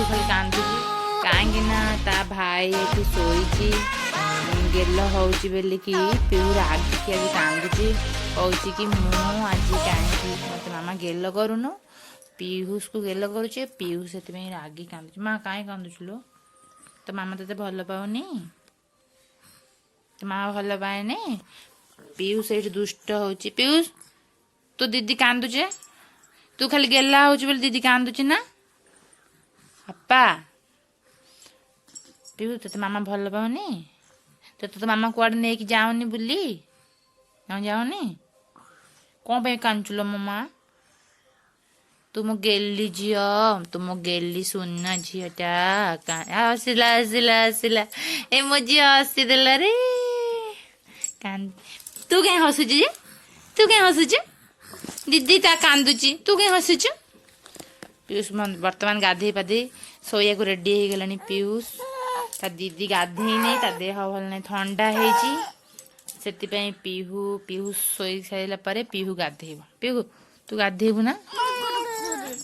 उठी खाली कांदुची कहीं ता भाई ये शोची गेल होची बोलिकी पीहू रागिकी आज कांदुची कौची कि मु आज कहीं मत मामा गेल करूनु पीहूस को गेल करुचे पीहू से रागी कांदुची माँ कहीं कांदुचु तो मामा ते भल पाऊनी तो मामा भल पाएनी पीहू से दुष्ट होची पीयूष तू दीदी कांदुचे तू खाली गेला होची बोली दीदी कांदुची ना अपा पीहू तो मामा भल पाऊनी तो मामा कुआड़े नहीं जाऊनी बुली जाऊनी कौन पे कांचुलो मामा तुम गेली झील तुम गेली सुना झीटा हसिला हसिला हसिला ए मो झी हसीदेला रे तू कहीं हसुच तू कहीं हसुच दीदी ता कांदुची तू कहीं हसुच पीयूष बर्तमान गाधे पाधे शोया को रेडी हो गलानी पीयूष ता दीदी गाधे नहीं ता देह भल नहीं ठंडा है से पीहू पीहू शोई सारा पर पीहू गाधेब पीहू तू गाधेबू ना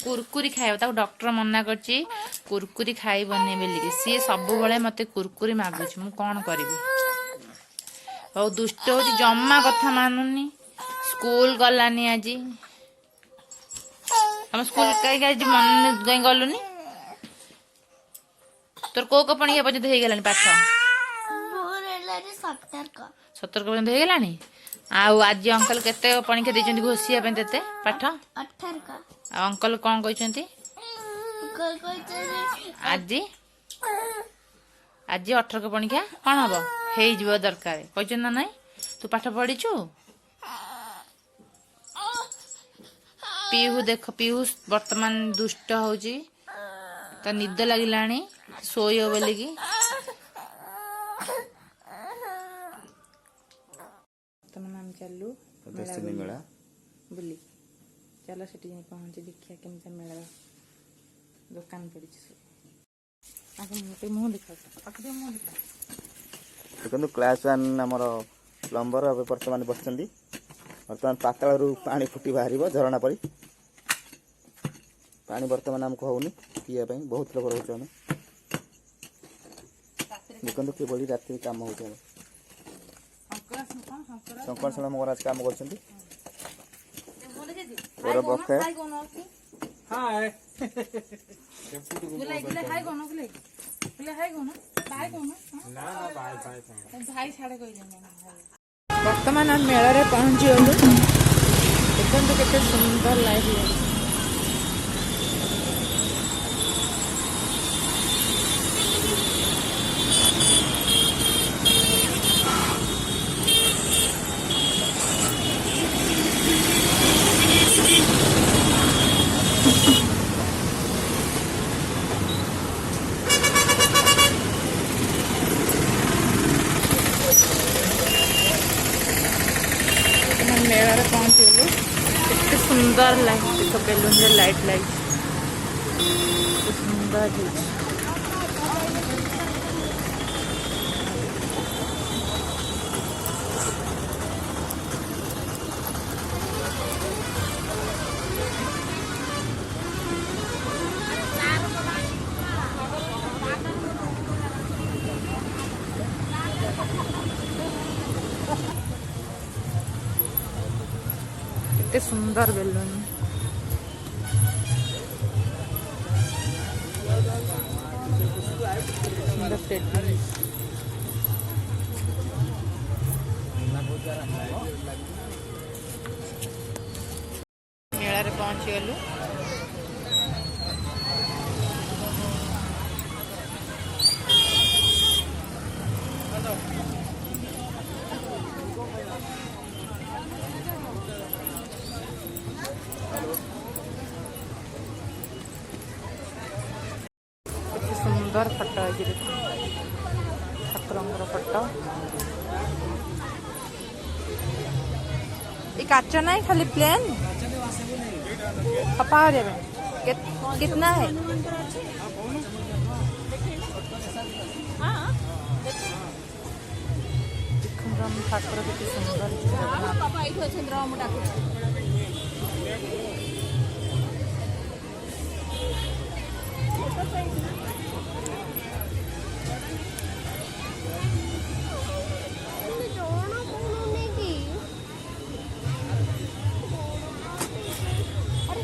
कुरकुरी खाइब ताको डॉक्टर मना करची कुरकुरी खाइबनी बोलिकी सी सब बड़े मते कुरकुरी मागुची मु कौन करी बहुत दुष्ट हो जमा कथा मानुनी स्कूल गलानी आज हम स्कूल कहीं आज मन कहीं गलुनी तोर को पणिया पर्यंत हो गलानी पाठ 17 पर्यंत हो गलानी आज अंकल केते पणिका देइचंती घोषिया पे तेते पाठ 18 अंकल कौन कहते आज आज 18 को पणिका कौन हम हो दरकार कहते ना नाई तू पाठ पढ़ीचु पीहू देख पीहू वर्तमान दुष्ट होची ता निद लगिलानी सोयो बोलिकी हम चलू मेला बुली चलो सेठी जाई पहुंचे देखिया केमता मेला दुकान पड़ी आगे मुँह देखा देखो क्लास 1 आमर प्लम्बर बर्तमान बसुँच बर्तमान पाताल पानी फुटी बाहर झरणा पड़ी पानी बर्तमान आमको होनी पीवाई बहुत लोग रोचे देखो कि बड़ी राति कम हो शंकर शरण महाराज काम कर वर्तमान आम मेला पहुंची गलु देखो केते सुंदर लाइट मेला पहुंचलु केते सुंदर लाइट देखो बेलून लाइट लाइट सुंदर है केते सुंदर बेलून सुंदर टेडी मेला रे पहुंची गलु सुंदर फटो है ठाकुर फटो ये काच ना खाली प्लेन कितना है ठाकुर के सुंदर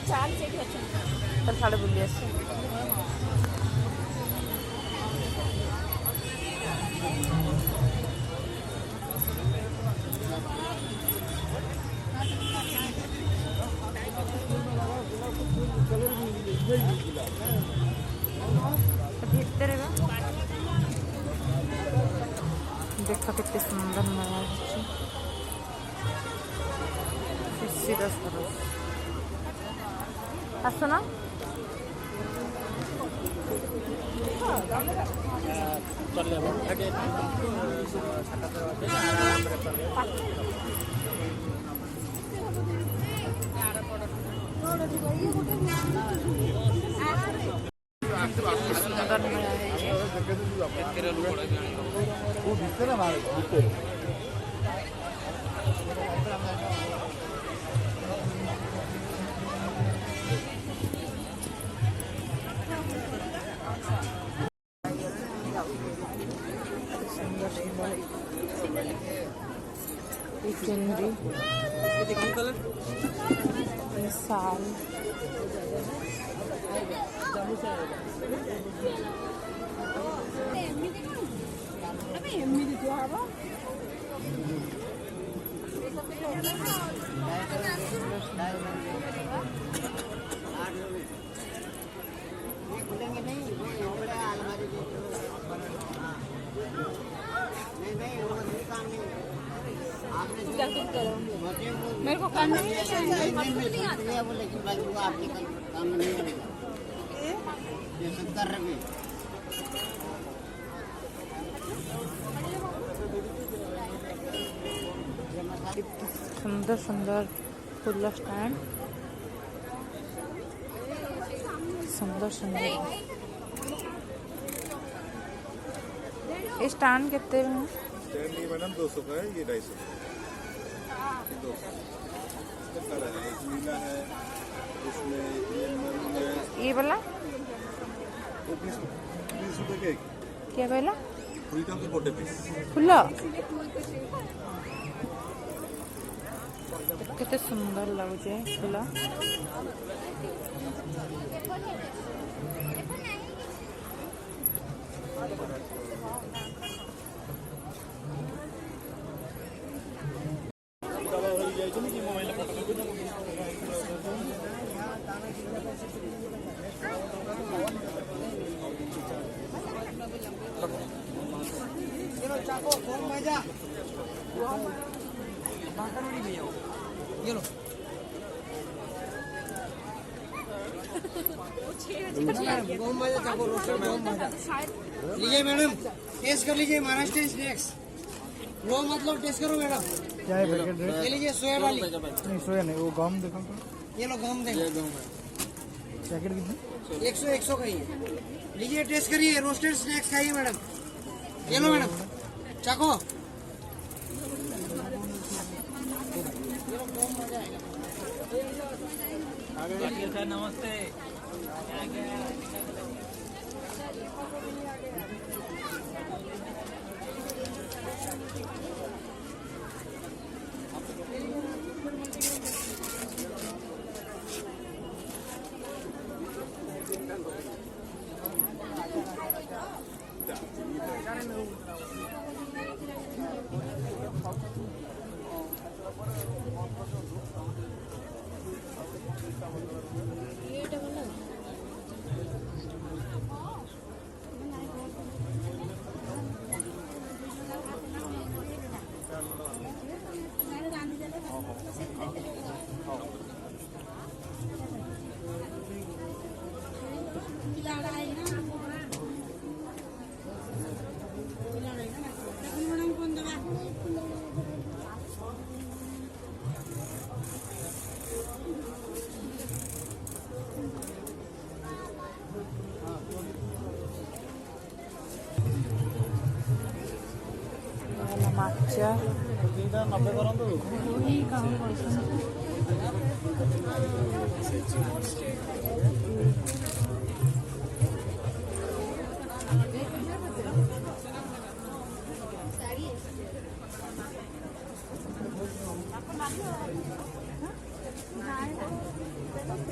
ତାହେଲେ ସାଡ଼େ ବୁଲି ଆସିବା। ଭିତରେ ବା ଦେଖ କେତେ ସୁନ୍ଦର ମେଳା ଅଛି। ଶିଶିର ସରସ ଆସୁନ। ସୁନ୍ଦର ମେଳା ହେଇଛି। चुनरी साल मेरे को काम नहीं है, लेकिन भाई वो आपके काम में नहीं आएगा। ये 70 रुपये सुंदर सुंदर फूल स्टैंड सुंदर सुंदर ये स्टैंड कितने में? स्टैंड ये मैडम 200 का है, ये 250 कलर है, एक नीला है, इसमें ये मरून है। ये वाला वो 20 रुपए के एक क्या वाला फुल का तो 40 पीस। फुला कितने सुंदर लगुचे फुला। लीजिए मैडम, टेस्ट कर लीजिए। महाराष्ट्र स्नैक्स रो मतलब टेस्ट करो मैडम। क्या है पैकेट रेट? ये लीजिए सोया वाली। नहीं सोया नहीं, वो गम देखो तो। ये लो गम देखो। पैकेट कितने? 100 का ही है। लीजिए टेस्ट करिए, रोस्टेड स्नैक्स खाइए मैडम। ये लो मैडम चाको। नमस्ते।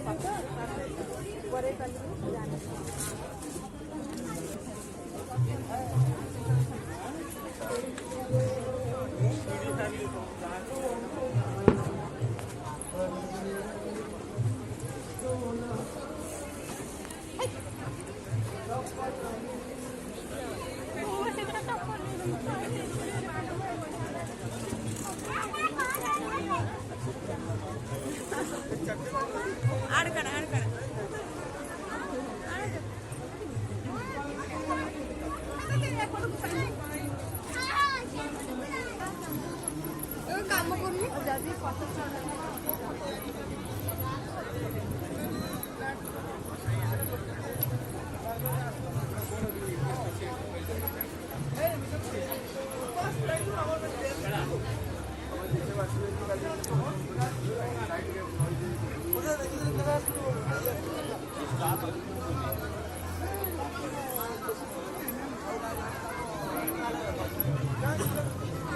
ମାଛ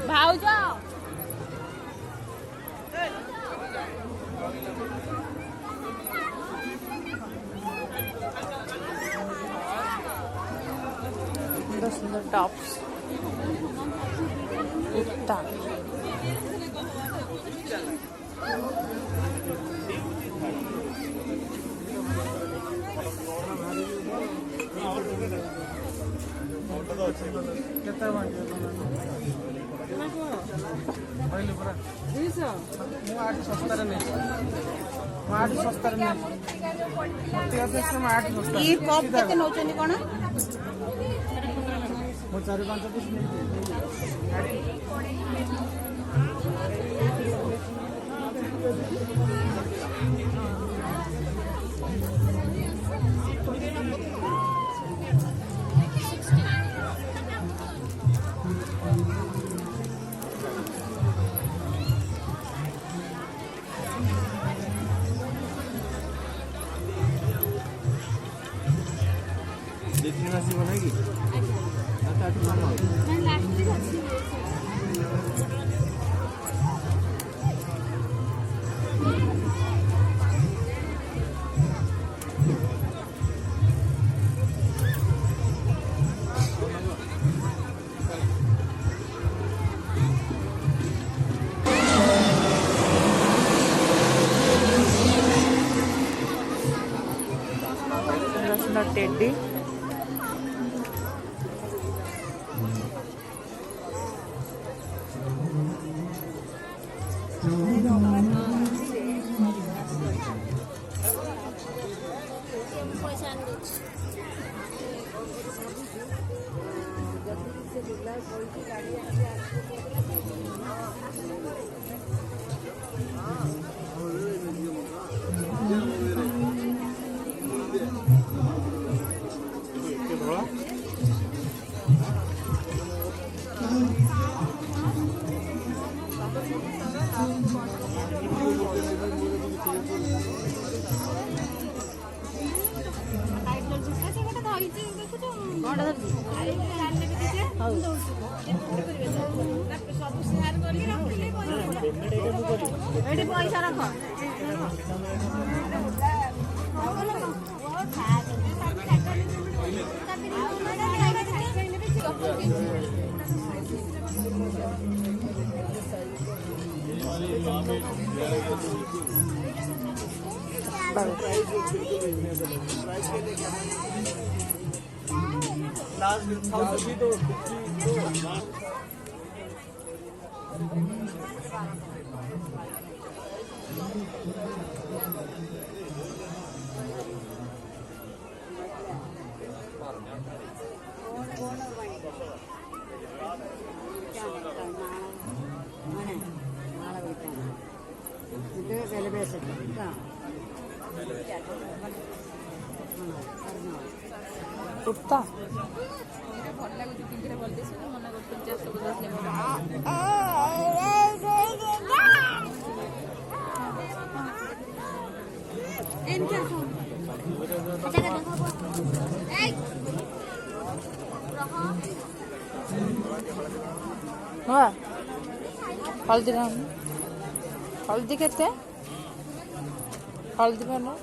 भाउज सुंदर सुंदर टॉप्स कुर्ता କେତେ କହିଲି ପରା ମୁଁ ଆଠ ଶସ୍ତାରେ ନେଇଛି ମୁଁ ଆଠ ଶସ୍ତାରେ ନେଇଛି ମତେ ଅପେକ୍ଷା ମୁଁ ଆଠ ଶସ୍ତା ये कप केते नौचनी कोन ମୁଁ 4-5 ପିସ୍ ନେଇଛି बनेगी टेडी पैसा रख कुर्ता हाँ हल्दी हल्दी केते हल्दी बना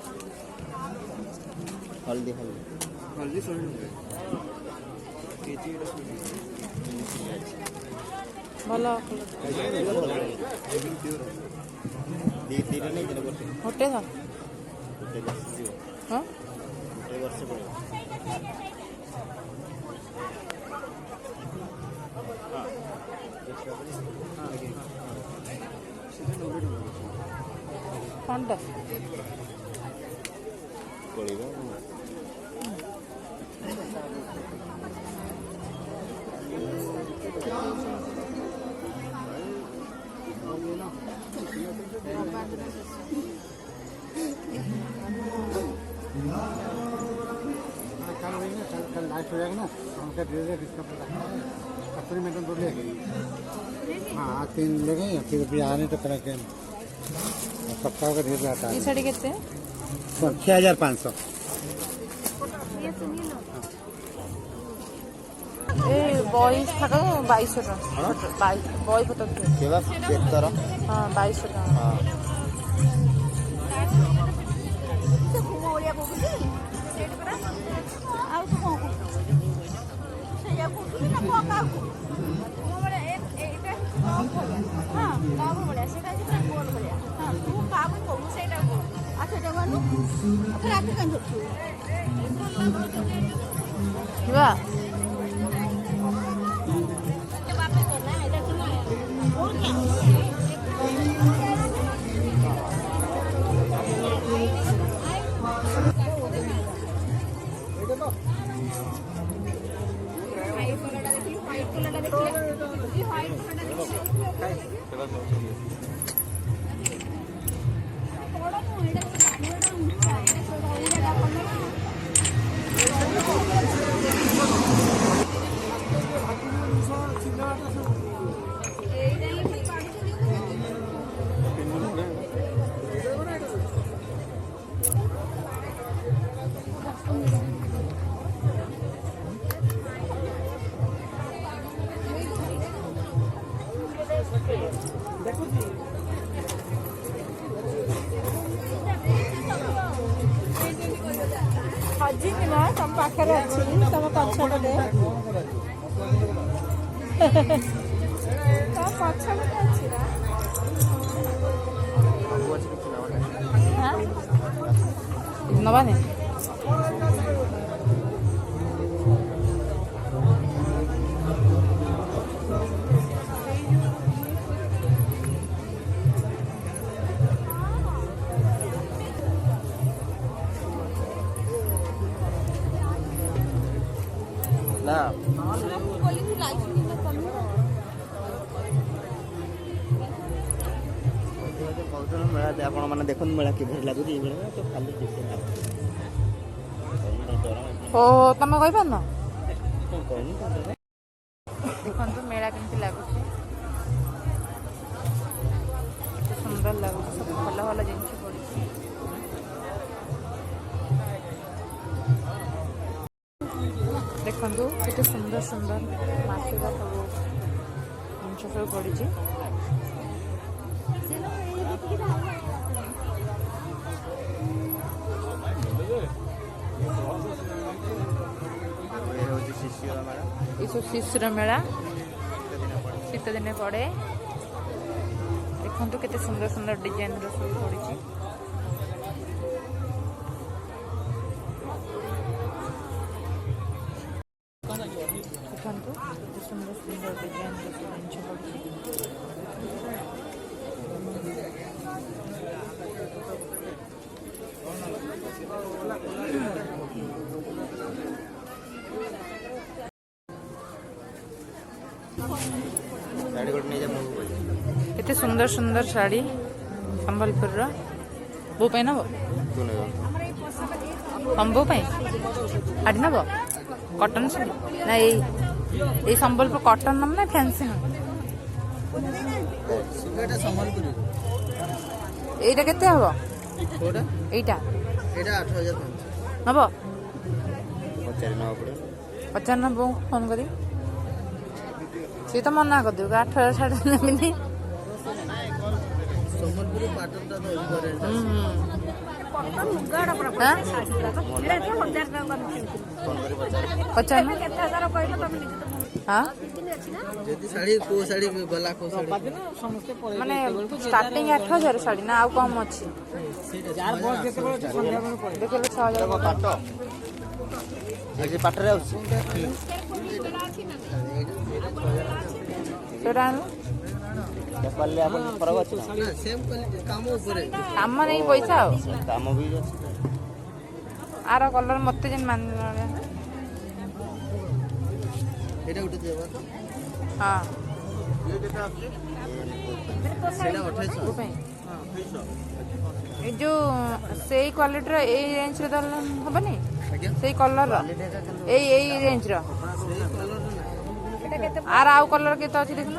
हल्दी हल्दी 100 टଙ୍କା केजी एटा 100 ଭଲ दी तीन नहीं जने वर्ष ଗୋଟେ ତ गोटे वर्ष जीव ହଁ गोटे वर्ष पड़े କ'ଣଟା पड़ेगा कल लास्ट हो जाएगा ना हमका धीरे धीरे डिस्काउंट कस्तूरी मेथन तो ले हाँ आज 3 ले गए फिर भी आने तो कल के सप्ताह का धीरे आता ଏ है ଶାଢ଼ୀ କେତେ 6500 ଏ ବହି ଥାକ 2200 ଟଙ୍କା ବହି ଫଟୋ केवा बेतर ହଁ 2200 ଟଙ୍କା हां ଯିବା ହଜିନି ନା ତମ ପାଖରେ ଅଛି ତମ ପଛପଟେ ତମ ପଛପଟେ ଅଛି ନା ନବାନି ना मेला आपण मैंने देखो मेला कि लगुच तो खाली ଓ ତମେ କହିପାରୁନ ଦେଖନ୍ତୁ ମେଳା କେମିତି ଲାଗୁଛି କେତେ ସୁନ୍ଦର ଲାଗୁଛି ସବୁ ଭଲ ଭଲ ଜିନିଷ ପଡ଼ିଛି ଦେଖନ୍ତୁ କେତେ ସୁନ୍ଦର ସୁନ୍ଦର ମାଟିର ସବୁ ଜିନିଷ ସବୁ ପଡ଼ିଛି ଏସବୁ ଶିଶୁର ମେଳା ଶୀତ ଦିନେ ପଡ଼େ ଦେଖନ୍ତୁ କେତେ ସୁନ୍ଦର ସୁନ୍ଦର ଡିଜାଇନର ସବୁ ପଡ଼ିଛି ଦେଖନ୍ତୁ କେତେ ସୁନ୍ଦର ସୁନ୍ଦର ଡିଜାଇନର ସବୁ ଜିନିଷ ପଡ଼ିଛି କେତେ ସୁନ୍ଦର ସୁନ୍ଦର ଶାଢ଼ୀ ସମ୍ବଲପୁରର ବୋଉ ପାଇଁ ନେବ ତମ ବୋଉ ପାଇଁ ଶାଢ଼ୀ ନେବ କଟନ ଶାଢ଼ୀ ନା ଏଇ ସମ୍ବଲପୁର କଟନ ନେବ ନା ଫ୍ୟାନ୍ସି ନେବ ଏଇଟା କେତେ ହବ ଏଇଟା ନେବ ପଚାରିନ ବୋଉଙ୍କୁ ଫୋନ୍ କରି ସିଏ ତ ମନା କରିଦେବ 8,000 ଶାଢ଼ୀ ନେବିନି ଲୁଗାଟା ପୁରା ହଁ? ଶାଢ଼ୀ ଗୁଡ଼ାକ ଏଇଟା 1000 ଟଙ୍କା ଆମେ କିଣିଥିଲୁ। ଫୋନ୍ କରି ପଚାରେ ପଚାରୁନ କେତେ ହଜାର କହିଲ ତମେ ନିଜେ ତ ହଁ ଯଦି ଶାଢ଼ୀ କୋଉ ଶାଢ଼ୀ ଗଲା କୋଉ ଶାଢ଼ୀ ମାନେ ଷ୍ଟାର୍ଟିଂ 8000 ଶାଢ଼ୀ ନା ଆଉ କମ୍ ଅଛି ଯାହାର ବସ୍ ଯେତେବେଳେ ଅଛି ସନ୍ଧ୍ୟାବେଳେ ପଳେଇ ଦେଖିଲେ 6000 ପାଟ ଏଠି ପାଟରେ ଆସୁଛି ସେଇଟା ଆଣିଲ ବେପାରରେ ଆପଣ ଫରକ ଅଛି ନା ନା ସେମ୍ କ୍ୱାଲିଟି କାମ ଉପରେ କାମ ନେଇ ପଇସା ଆଉ କାମ ବି ଅଛି ଆର କଲର ମତେ ଯେନ୍ ମାନିଲା ଏଇଟା ଗୋଟେ ଦେବା ତ ହଁ ସେଇଟା 2800 କୋଉ ପାଇଁ ଏ ଯୋଉ ସେଇ କ୍ୱାଲିଟିର ଏଇ ରେଞ୍ଜରେ ଦେଲେ ହବନି ଆଜ୍ଞା ସେଇ କଲରର ଏଇ ରେଞ୍ଜର ସେଇ କଲର ନା ଆର ଆଉ କଲର କେତେ ଅଛି ଦେଖୁନ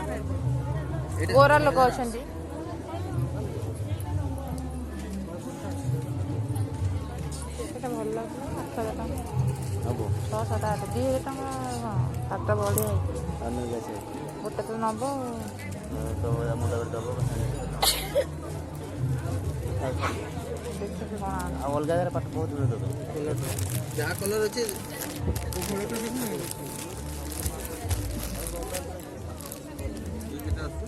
ଗୋରା ଲୋକ ଅଛନ୍ତି ସେଟା ଭଲ ଲାଗୁଛି 8000 ଟଙ୍କା ହବ 6 7 8 2000 ଟଙ୍କା ହଁ ସାତଟା ବଢ଼ିଆ ହେଇଛି ଆଉ ନେଇକି ଆସିବେ ଗୋଟେ ତ ନବ ତ ମୁଣ୍ଡ କରି ଦେବ ଦେଖିବି କ'ଣ ଆଣ ଆଉ ଅଲଗା ଜାଗାରେ ପାଟ ବହୁତ ଦୂର ଦେବ ଯାହା କଲର ଅଛି କୋଉ କଲରଟା ଦେଖୁନ ଏଇଟା ଅଛି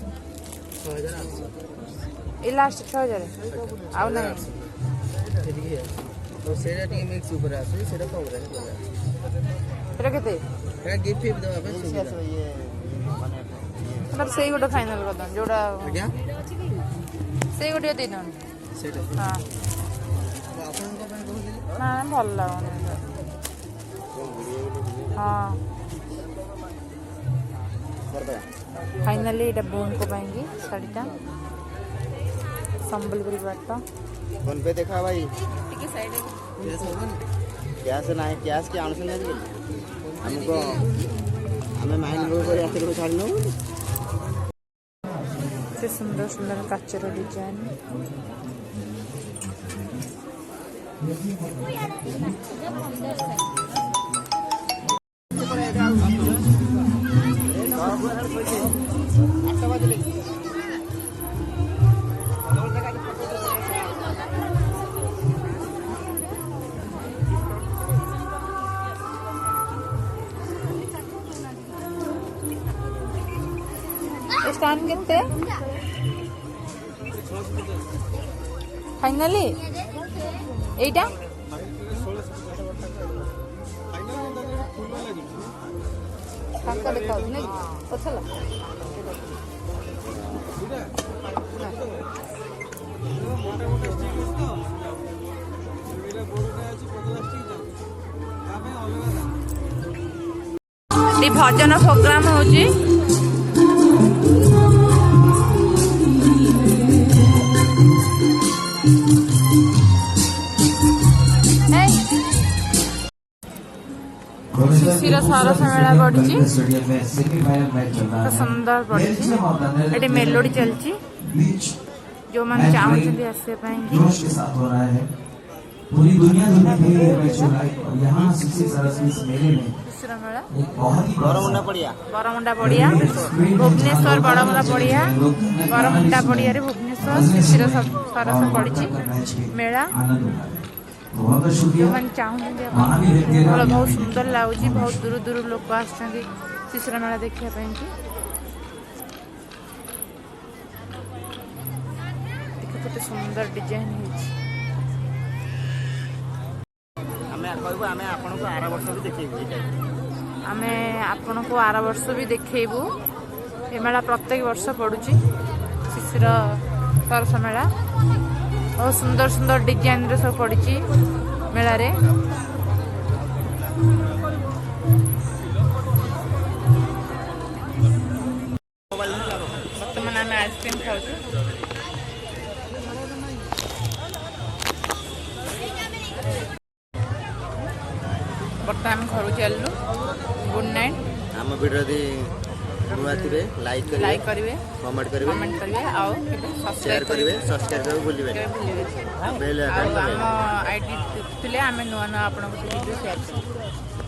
6800 ଏଇ ଲାଷ୍ଟ 6000 ଆଉ ନାହିଁ ଏଠିକି ତ ସେଇଟା ଟିକେ ମିକ୍ସ ଉପରେ ଆସୁଛି ସେଇଟା କମ୍ ରେଟ୍ ପଡ଼ିବ ସେଟା କେତେ ଏଇଟା ଗିଫ୍ଟ ଫିଫ୍ଟ ଦେବା ପାଇଁ ସୁବିଧା ଇଏ ମାନେ ସେଟା ସେଇ ଗୋଟେ ଫାଇନାଲ କରିଦେବ ଯୋଉଟା ଆଜ୍ଞା ସେଇ ଗୋଟେ ଦେଇଦିଅନ୍ତୁ ସେଇଟା ହଁ ଆପଣଙ୍କ ପାଇଁ କହୁଥିଲି ନା ଭଲ ଲାଗୁନି ହଁ କରିଦେବା ଫାଇନାଲି ଏଇଟା ବୋଉଙ୍କ ପାଇଁକି ଶାଢ଼ୀଟା ସମ୍ବଲପୁରୀ ପାଟ ଫୋନ୍ ପେ ଦେଖା ଭାଇ ଟିକେ ସାଇଡ୍ ଡ୍ରେସ୍ ହେବନି କ୍ୟାସ୍ ନାହିଁ କ୍ୟାସ୍ କି ଆଣୁଛନ୍ତି ଆଜିକାଲି ଆମକୁ ଆମେ ମାଇଣ୍ଡ କରି ଆସିଲୁ ଛାଡ଼ି ନେବୁ ସେ ସୁନ୍ଦର ସୁନ୍ଦର କାଚର ଡିଜାଇନ ଷ୍ଟାଣ୍ଡ କେତେ ଫାଇନାଲି ଏଇଟା ଫାଙ୍କା ଦେଖାଉଛି ନାଇଁ ପଛଲା ଏଠି ଭଜନ ପ୍ରୋଗ୍ରାମ ହଉଛି ଶିଶିର ସରସ ମେଳା ପଡିଛି ସୁନ୍ଦର ପଡିଛି ଏଠି ମେଲୋଡି ଚାଲିଛି ଯୋଉମାନେ ଚାହୁଁଛନ୍ତି ଆସିବା ପାଇଁ पूरी दुनिया में ये मैच हो रहा है और यहाँ शिशि सरस इस मेले में ଶିଶିର ମେଳା एक बहुत ही ବରମୁଣ୍ଡା ପଡ଼ିଆ ବରମୁଣ୍ଡା ପଡିଆ ଭୁବନେଶ୍ୱର ବଡମୁଣ୍ଡା ପଡିଆ ବରମୁଣ୍ଡା ପଡିଆରେ ଭୁବନେଶ୍ୱର ଶିଶିର ସରସ ପଡିଛି ମେଳା आनंद उठा बहुत बहुत शुक्रिया ଯୋଉମାନେ ଚାହୁଁଛନ୍ତି वहाँ भी देखते ଭଲ रहो ବହୁତ ସୁନ୍ଦର ଲାଗୁଛି ବହୁତ ଦୂର ଦୂର ଲୋକ ଆସୁଛନ୍ତି ଶିଶିର ମେଳା ଦେଖିବା ପାଇଁ କି ଦେଖ କେତେ ସୁନ୍ଦର ଡିଜାଇନ ହେଇଛି ଆମେ କହିବୁ ଆମେ ଆପଣଙ୍କୁ ଆର ବର୍ଷ ବି ଦେଖେଇବୁ ଏଇଟା ଆମେ ଆପଣଙ୍କୁ ଆର ବର୍ଷ ବି ଦେଖେଇବୁ ଏ ମେଳା ପ୍ରତ୍ୟେକ ବର୍ଷ ପଡୁଛି ଶିଶିର ସରସ ମେଳା ବହୁତ ସୁନ୍ଦର ସୁନ୍ଦର ଡିଜାଇନରେ ସବୁ ପଡିଛି ମେଳାରେ ବର୍ତ୍ତମାନ ଆମେ ଆଇସ୍କ୍ରିମ୍ ଖାଉଛୁ ବର୍ତ୍ତମାନ ଆମେ ଘରକୁ ଚାଲିଲୁ ଗୁଡ୍ ନାଇଟ୍ ଆମ ଭିଡ଼ିଓ ଯଦି ନୂଆ ଥିବେ ଲାଇକ୍ ଲାଇକ୍ କରିବେ କମେଣ୍ଟ କମେଣ୍ଟ କରିବେ ଆଉ କେବେ ସେୟାର ସବସ୍କ୍ରାଇବ୍ କରିବେ ସବସ୍କ୍ରାଇବ୍ କରିବାକୁ ଭୁଲିବେନି କେବେ ଭୁଲିବେ ବେଲ୍ ଆଉ ଆଇକନ୍ ଆମ ଆଇଡି ଥିଲେ ଆମେ ନୂଆ ନୂଆ ଆପଣଙ୍କ ଭିଡ଼ିଓ ସେୟାର କରିବୁ